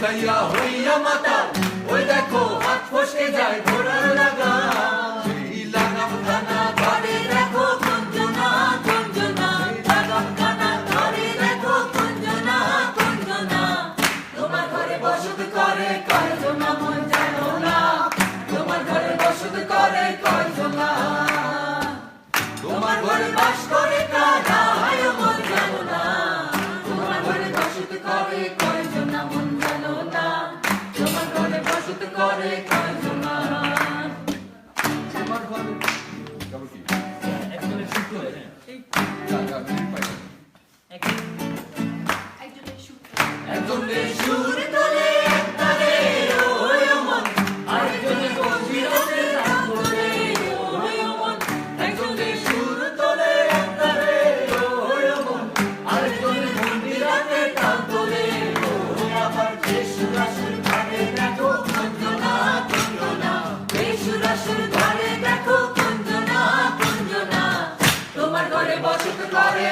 খাইয়া হইয়া মাতা, ওই দেখো হাত ফসকে যায় ঘোড়ার লাগাম। সেই লাগাম টানা ধরে দেখো কুঞ্জনা কুঞ্জনা, লাগাম টানা ধরে দেখো কুঞ্জনা কুঞ্জনা। তোমার ঘরে বসত করে কয়জনা মন জানো না, তোমার ঘরে বসত করে কয়জনা। তোমার ঘরে বাস করে কারা মন জানো না, তোমার ঘরে বসত করে কয়জনা মন জানো না, তোমার ঘরে বসত করে কয়জনা। তোমার ঘরে একজনের সুর তোলে একতারে ওই মন, আরেকজনের গভীরতে গান তোলে ওই মন। একজনের সুর তোলে একতারে ওই মন, আরেকজনের গভীরতে গান তোলে ওই। আবার বেসুরাসুর ধারে দেখো কুঞ্জনা কুঞ্জনা, বেসুরাসুর ধারে দেখো কুঞ্জনা কুঞ্জনা। তোমার ঘরে বসত করে